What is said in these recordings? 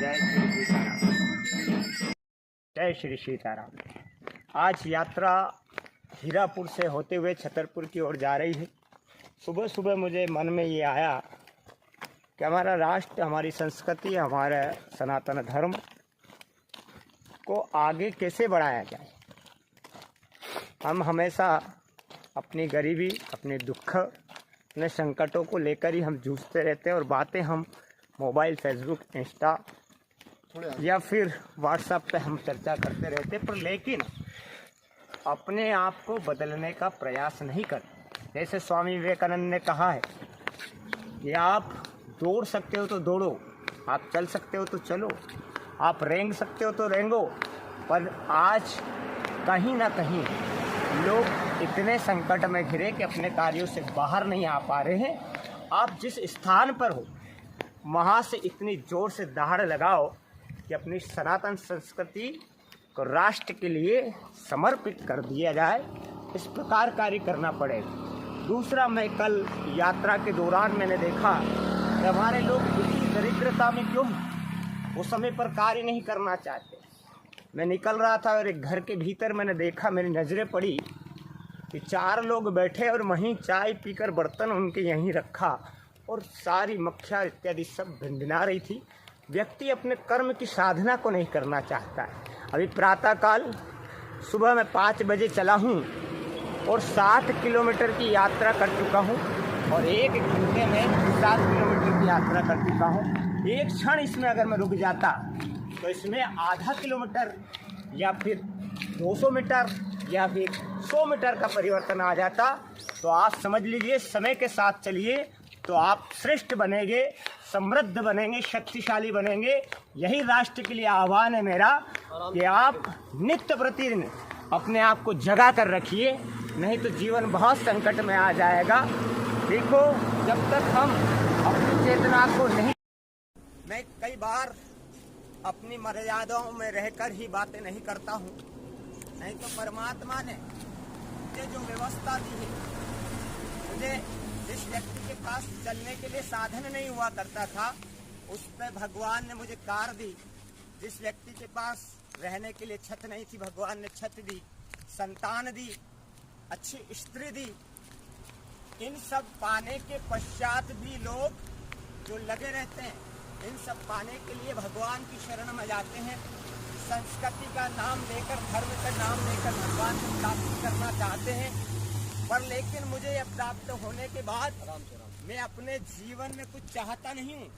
जय श्री सीताराम। जय श्री सीताराम। आज यात्रा हीरापुर से होते हुए छतरपुर की ओर जा रही है। सुबह सुबह मुझे मन में ये आया कि हमारा राष्ट्र, हमारी संस्कृति, हमारा सनातन धर्म को आगे कैसे बढ़ाया जाए। हम हमेशा अपनी गरीबी, अपने दुख, अपने संकटों को लेकर ही हम जूझते रहते हैं और बातें हम मोबाइल, फेसबुक, इंस्टा या फिर व्हाट्सएप पे हम चर्चा करते रहते, पर लेकिन अपने आप को बदलने का प्रयास नहीं करते। जैसे स्वामी विवेकानंद ने कहा है कि आप दौड़ सकते हो तो दौड़ो, आप चल सकते हो तो चलो, आप रेंग सकते हो तो रेंगो, पर आज कहीं ना कहीं लोग इतने संकट में घिरे कि अपने कार्यों से बाहर नहीं आ पा रहे हैं। आप जिस स्थान पर हो वहाँ से इतनी जोर से दहाड़ लगाओ कि अपनी सनातन संस्कृति को राष्ट्र के लिए समर्पित कर दिया जाए। इस प्रकार कार्य करना पड़ेगा। दूसरा, मैं कल यात्रा के दौरान मैंने देखा कि हमारे लोग इतनी दरिद्रता में क्यों वो समय पर कार्य नहीं करना चाहते। मैं निकल रहा था और एक घर के भीतर मैंने देखा, मेरी नज़रें पड़ी कि 4 लोग बैठे और वहीं चाय पीकर बर्तन उनके यहीं रखा और सारी मक्खियाँ इत्यादि सब भिनभिना रही थी। व्यक्ति अपने कर्म की साधना को नहीं करना चाहता है। अभी प्रातःकाल सुबह मैं 5 बजे चला हूँ और 60 किलोमीटर की यात्रा कर चुका हूँ और 1 घंटे में 7 किलोमीटर की यात्रा कर चुका हूँ। एक क्षण इसमें अगर मैं रुक जाता तो इसमें आधा किलोमीटर या फिर 200 मीटर या फिर 100 मीटर का परिवर्तन आ जाता। तो आप समझ लीजिए, समय के साथ चलिए तो आप श्रेष्ठ बनेंगे, समृद्ध बनेंगे, शक्तिशाली बनेंगे। यही राष्ट्र के लिए आह्वान है मेरा कि आप नित्य प्रतिदिन अपने आप को जगा कर रखिए, नहीं तो जीवन बहुत संकट में आ जाएगा। देखो, जब तक हम अपनी चेतना को नहीं, मैं कई बार अपनी मर्यादाओं में रहकर ही बातें नहीं करता हूँ, नहीं तो परमात्मा ने मुझे जो व्यवस्था दी है, मुझे जिस व्यक्ति के पास चलने के लिए साधन नहीं हुआ करता था, उस पर भगवान ने मुझे कार दी। जिस व्यक्ति के पास रहने के लिए छत नहीं थी, भगवान ने छत दी, संतान दी, अच्छी स्त्री दी। इन सब पाने के पश्चात भी लोग जो लगे रहते हैं, इन सब पाने के लिए भगवान की शरण में जाते हैं। संस्कृति का नाम लेकर, धर्म का नाम लेकर भगवान को प्राप्त करना चाहते हैं, पर लेकिन मुझे यह प्राप्त होने के बाद मैं अपने जीवन में कुछ चाहता नहीं हूँ।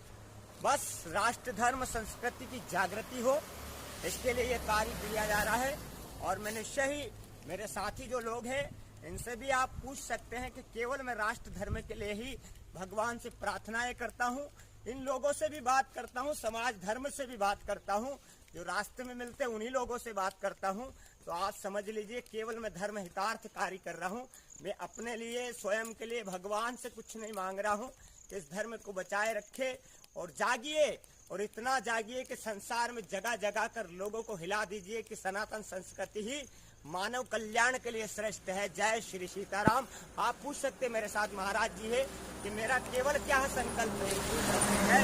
बस राष्ट्र, धर्म, संस्कृति की जागृति हो, इसके लिए ये कार्य किया जा रहा है। और मैंने सही, मेरे साथी जो लोग हैं, इनसे भी आप पूछ सकते हैं कि केवल मैं राष्ट्र धर्म के लिए ही भगवान से प्रार्थनाएं करता हूँ। इन लोगों से भी बात करता हूँ, समाज धर्म से भी बात करता हूँ, जो रास्ते में मिलते हैं उन्हीं लोगों से बात करता हूँ। तो आप समझ लीजिए, केवल मैं धर्म हितार्थ कार्य कर रहा हूँ। मैं अपने लिए, स्वयं के लिए भगवान से कुछ नहीं मांग रहा हूँ कि इस धर्म को बचाए रखे। और जागिए, और इतना जागिए कि संसार में जगह जगह कर लोगों को हिला दीजिए कि सनातन संस्कृति ही मानव कल्याण के लिए श्रेष्ठ है। जय श्री सीताराम। आप पूछ सकते मेरे साथ महाराज जी है कि मेरा केवल क्या संकल्प है।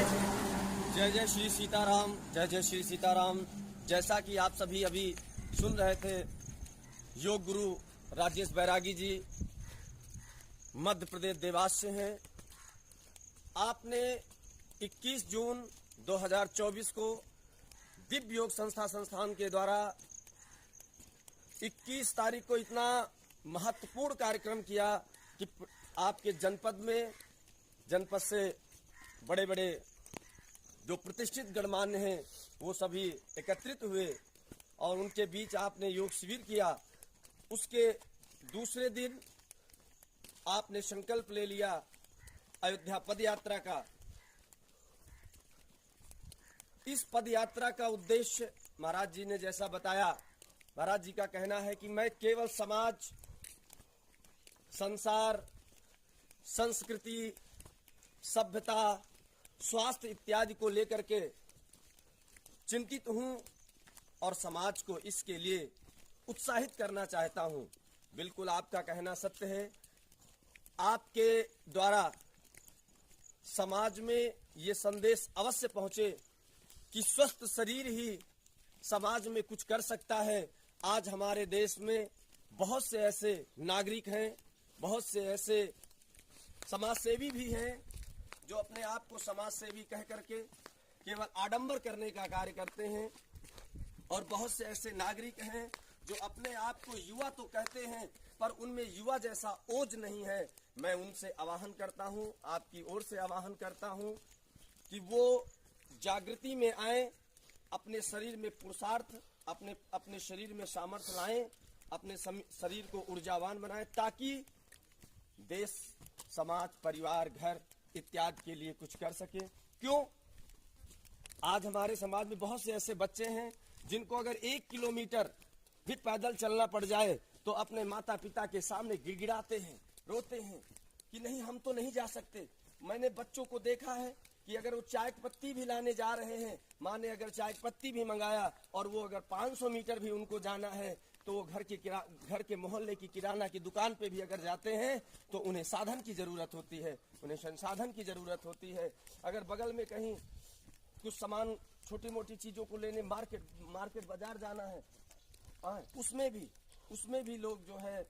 जय जय श्री सीताराम, जय जय श्री सीताराम। जैसा कि आप सभी अभी सुन रहे थे, योग गुरु राजेश बैरागी जी मध्य प्रदेश देवास से हैं। आपने 21 जून 2024 को दिव्य योग संस्थान के द्वारा 21 तारीख को इतना महत्वपूर्ण कार्यक्रम किया कि आपके जनपद से बड़े बड़े जो प्रतिष्ठित गणमान्य हैं वो सभी एकत्रित हुए और उनके बीच आपने योग शिविर किया। उसके दूसरे दिन आपने संकल्प ले लिया अयोध्या पद यात्रा का। इस पद यात्रा का उद्देश्य महाराज जी ने जैसा बताया, महाराज जी का कहना है कि मैं केवल समाज, संसार, संस्कृति, सभ्यता, स्वास्थ्य इत्यादि को लेकर के चिंतित हूं और समाज को इसके लिए उत्साहित करना चाहता हूं। बिल्कुल आपका कहना सत्य है। आपके द्वारा समाज में ये संदेश अवश्य पहुंचे कि स्वस्थ शरीर ही समाज में कुछ कर सकता है। आज हमारे देश में बहुत से ऐसे नागरिक हैं, बहुत से ऐसे समाजसेवी भी हैं जो अपने आप को समाजसेवी कह करके केवल आडंबर करने का कार्य करते हैं, और बहुत से ऐसे नागरिक हैं जो अपने आप को युवा तो कहते हैं पर उनमें युवा जैसा ओज नहीं है। मैं उनसे आह्वान करता हूं, आपकी ओर से आह्वान करता हूं कि वो जागृति में आए, अपने शरीर में पुरुषार्थ, अपने शरीर में सामर्थ्य लाएं, अपने शरीर को ऊर्जावान बनाएं, ताकि देश, समाज, परिवार, घर इत्यादि के लिए कुछ कर सके। क्यों? आज हमारे समाज में बहुत से ऐसे बच्चे हैं जिनको अगर 1 किलोमीटर भी पैदल चलना पड़ जाए तो अपने माता पिता के सामने गिड़गिड़ाते हैं, रोते हैं कि नहीं, हम तो नहीं जा सकते। मैंने बच्चों को देखा है कि अगर वो चाय पत्ती भी लाने जा रहे हैं, माँ ने अगर चाय पत्ती भी मंगाया और वो अगर 500 मीटर भी उनको जाना है तो वो घर के मोहल्ले की किराना की दुकान पे भी अगर जाते हैं तो उन्हें साधन की जरूरत होती है, उन्हें संसाधन की जरूरत होती है। अगर बगल में कहीं कुछ सामान, छोटी मोटी चीजों को लेने मार्केट बाजार जाना है, उसमें भी लोग जो है